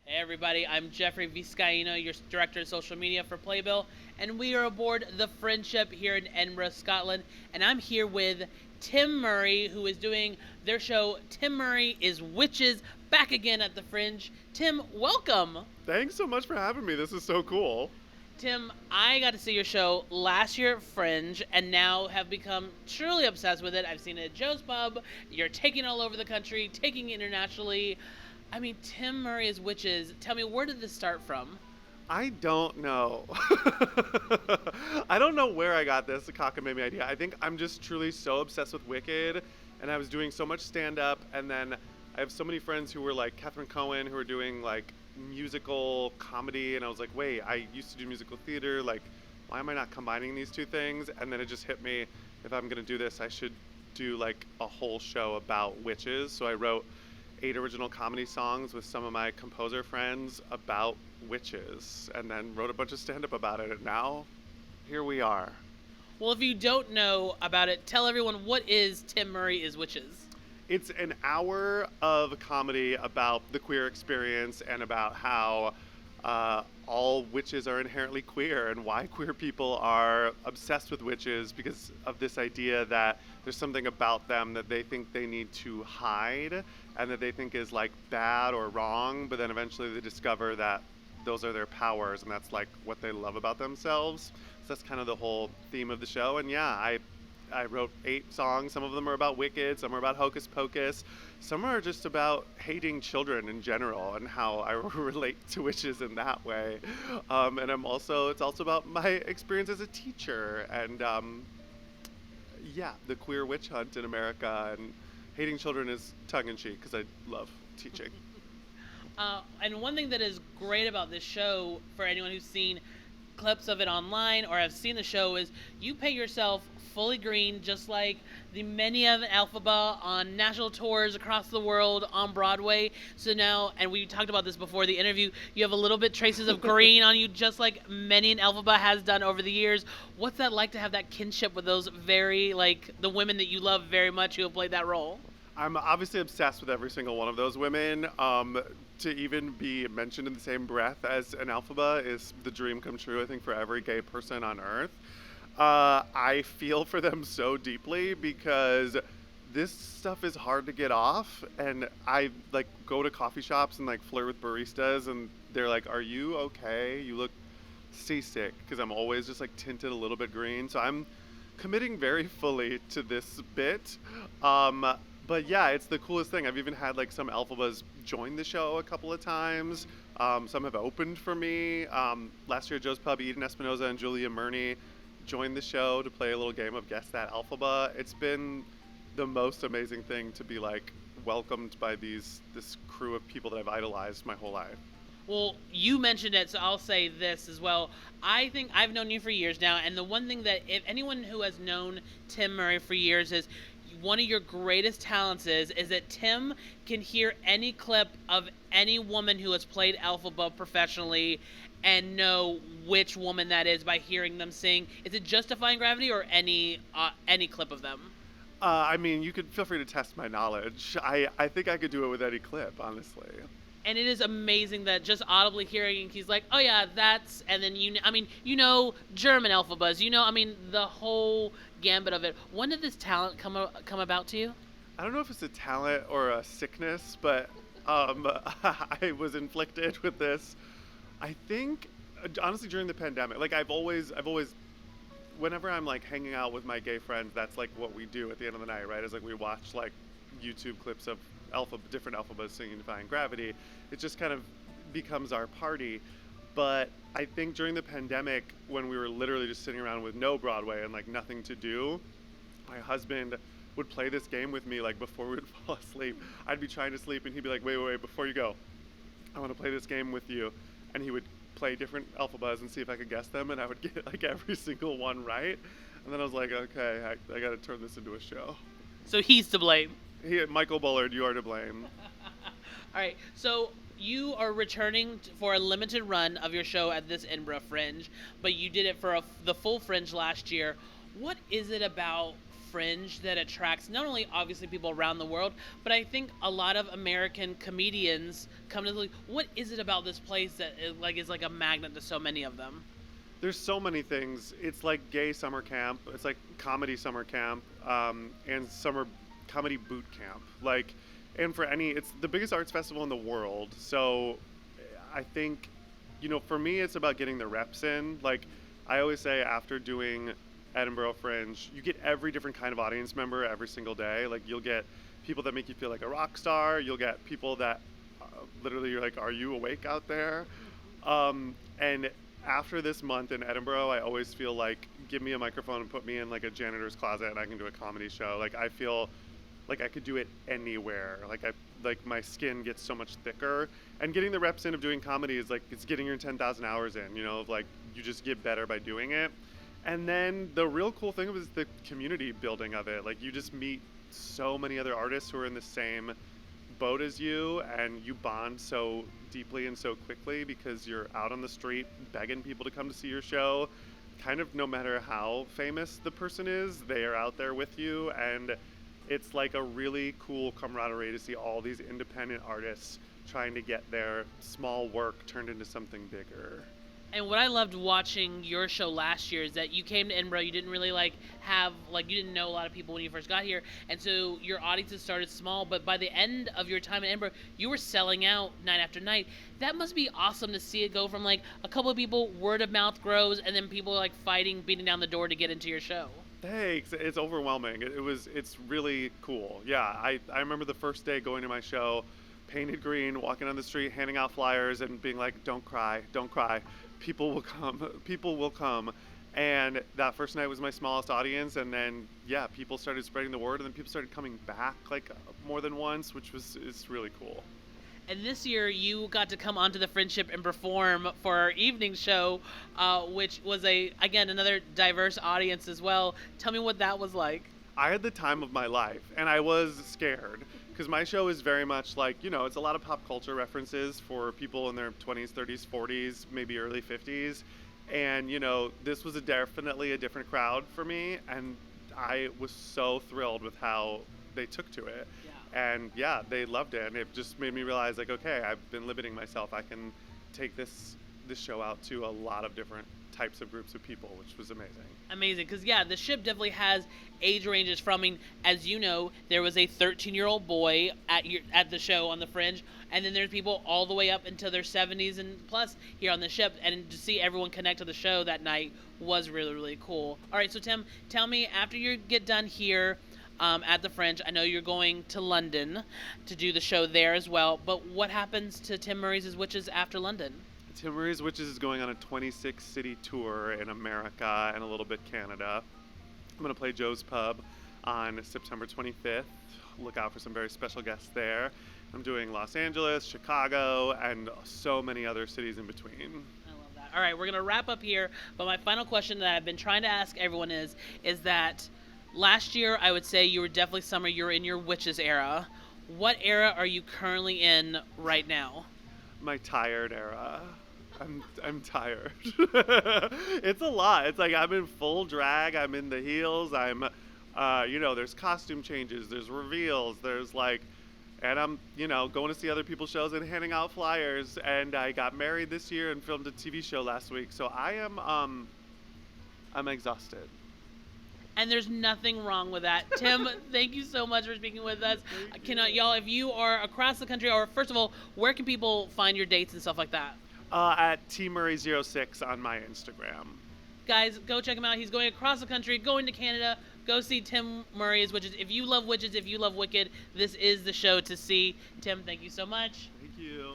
Hey everybody, I'm Jeffrey Viscaino, your director of social media for Playbill, and we are aboard the Friendship here in Edinburgh, Scotland, and I'm here with Tim Murray, who is doing their show, Tim Murray is Witches, back again at the Fringe. Tim, welcome! Thanks so much for having me. This is so cool. Tim, I got to see your show last year at Fringe and now have become truly obsessed with it. I've seen it at Joe's Pub. You're taking it all over the country, taking it internationally. I mean, Tim Murray is Witches. Tell me, where did this start from? I don't know. I don't know where I got this cockamamie idea. I think I'm just truly so obsessed with Wicked, and I was doing so much stand-up, and then I have so many friends who were like Catherine Cohen, who are doing like musical comedy, and I was like, wait, I used to do musical theater, like, why am I not combining these two things? And then it just hit me, if I'm gonna do this, I should do like a whole show about witches. So I wrote 8 original comedy songs with some of my composer friends about witches, and then wrote a bunch of stand-up about it, and now here we are. Well, if you don't know about it, tell everyone, what is Tim Murray is Witches? It's an hour of comedy about the queer experience and about how all witches are inherently queer and why queer people are obsessed with witches because of this idea that there's something about them that they think they need to hide and that they think is like bad or wrong, but then eventually they discover that those are their powers and that's like what they love about themselves. So that's kind of the whole theme of the show. And yeah, I wrote 8 songs. Some of them are about Wicked, some are about Hocus Pocus, some are just about hating children in general and how I relate to witches in that way. And it's also about my experience as a teacher and yeah, the queer witch hunt in America, and hating children is tongue-in-cheek because I love teaching. And one thing that is great about this show, for anyone who's seen clips of it online or have seen the show, is you pay yourself fully green, just like the many of AlphaBa on national tours across the world on Broadway. So now, and we talked about this before the interview, you have a little bit traces of green on you, just like many in AlphaBa has done over the years. What's that like to have that kinship with those very, like, the women that you love very much who have played that role? I'm obviously obsessed with every single one of those women. To even be mentioned in the same breath as an AlphaBa is the dream come true, I think, for every gay person on Earth. I feel for them so deeply because this stuff is hard to get off, and I like go to coffee shops and like flirt with baristas, and they're like, "Are you okay? You look seasick," because I'm always just like tinted a little bit green. So I'm committing very fully to this bit. But yeah, it's the coolest thing. I've even had like some AlphaBas join the show a couple of times. Some have opened for me. Last year at Joe's Pub, Eden Espinosa and Julia Murney joined the show to play a little game of Guess That AlphaBa. It's been the most amazing thing to be like welcomed by this crew of people that I've idolized my whole life. Well, you mentioned it, so I'll say this as well. I think I've known you for years now, and the one thing that, if anyone who has known Tim Murray for years, is one of your greatest talents is that Tim can hear any clip of any woman who has played AlphaBa professionally and know which woman that is by hearing them sing. Is it just Defying Gravity or any clip of them? I mean, you could feel free to test my knowledge. I think I could do it with any clip, honestly. And it is amazing that just audibly hearing, he's like, oh yeah, that's, and then German AlphaBuzz, the whole gambit of it. When did this talent come about to you? I don't know if it's a talent or a sickness, but I was inflicted with this. I think, honestly, during the pandemic, like I've always, whenever I'm like hanging out with my gay friends, that's like what we do at the end of the night, right? Is like we watch like YouTube clips of different AlphaBas singing Defying Gravity. It just kind of becomes our party. But I think during the pandemic, when we were literally just sitting around with no Broadway and like nothing to do, my husband would play this game with me like before we would fall asleep. I'd be trying to sleep and he'd be like, wait, before you go, I want to play this game with you. And he would play different AlphaBas and see if I could guess them, and I would get like every single one right. And then I was like, okay, I got to turn this into a show. So he's to blame. Michael Bullard, you are to blame. All right, so you are returning for a limited run of your show at this Edinburgh Fringe, but you did it for the full Fringe last year. What is it about Fringe that attracts not only obviously people around the world, but I think a lot of American comedians come to the, what is it about this place that is like a magnet to so many of them? There's so many things. It's like gay summer camp. It's like comedy summer camp, and summer comedy boot camp. Like, and for any, it's the biggest arts festival in the world. So, I think, for me, it's about getting the reps in. Like, I always say after doing Edinburgh Fringe, you get every different kind of audience member every single day. Like, you'll get people that make you feel like a rock star. You'll get people that literally you're like, are you awake out there? And after this month in Edinburgh, I always feel like, give me a microphone and put me in like a janitor's closet and I can do a comedy show. Like, I feel like I could do it anywhere. Like my skin gets so much thicker, and getting the reps in of doing comedy is like, it's getting your 10,000 hours in, like you just get better by doing it. And then the real cool thing was the community building of it. Like, you just meet so many other artists who are in the same boat as you, and you bond so deeply and so quickly because you're out on the street begging people to come to see your show. Kind of no matter how famous the person is, they are out there with you, and it's like a really cool camaraderie to see all these independent artists trying to get their small work turned into something bigger. And what I loved watching your show last year is that you came to Edinburgh, you didn't really you didn't know a lot of people when you first got here, and so your audiences started small, but by the end of your time in Edinburgh, you were selling out night after night. That must be awesome to see it go from like a couple of people, word of mouth grows, and then people like fighting, beating down the door to get into your show. Thanks. It's overwhelming. It's really cool. Yeah, I remember the first day going to my show, painted green, walking on the street, handing out flyers and being like, don't cry, don't cry. People will come. People will come. And that first night was my smallest audience. And then, yeah, people started spreading the word, and then people started coming back like more than once, which is really cool. And this year you got to come onto the Friendship and perform for our evening show, which was again, another diverse audience as well. Tell me what that was like. I had the time of my life, and I was scared. Because my show is very much like, it's a lot of pop culture references for people in their 20s, 30s, 40s, maybe early 50s. And, this was definitely a different crowd for me. And I was so thrilled with how they took to it. Yeah. And yeah, they loved it. And it just made me realize, like, okay, I've been limiting myself. I can take this show out to a lot of different types of groups of people, which was amazing. Amazing, because yeah, the ship definitely has age ranges from, as you know, there was a 13-year-old boy at the show on the Fringe, and then there's people all the way up into their 70s and plus here on the ship, and to see everyone connect to the show that night was really, really cool. All right, so Tim, tell me, after you get done here at the Fringe, I know you're going to London to do the show there as well, but what happens to Tim Murray's Witches after London? Tim Murray's Witches is going on a 26-city tour in America and a little bit Canada. I'm going to play Joe's Pub on September 25th. Look out for some very special guests there. I'm doing Los Angeles, Chicago, and so many other cities in between. I love that. All right, we're going to wrap up here, but my final question that I've been trying to ask everyone is that last year I would say you were definitely summer, you're in your Witches era. What era are you currently in right now? My tired era. I'm tired. It's a lot. It's like I'm in full drag. I'm in the heels. I'm, there's costume changes. There's reveals. There's and I'm, going to see other people's shows and handing out flyers. And I got married this year and filmed a TV show last week. So I am, I'm exhausted. And there's nothing wrong with that. Tim, thank you so much for speaking with us. Y'all, if you are across the country, or first of all, where can people find your dates and stuff like that? At tmurray06 on my Instagram. Guys, go check him out. He's going across the country, going to Canada. Go see Tim Murray's Witches. If you love witches, if you love Wicked, this is the show to see. Tim, thank you so much. Thank you.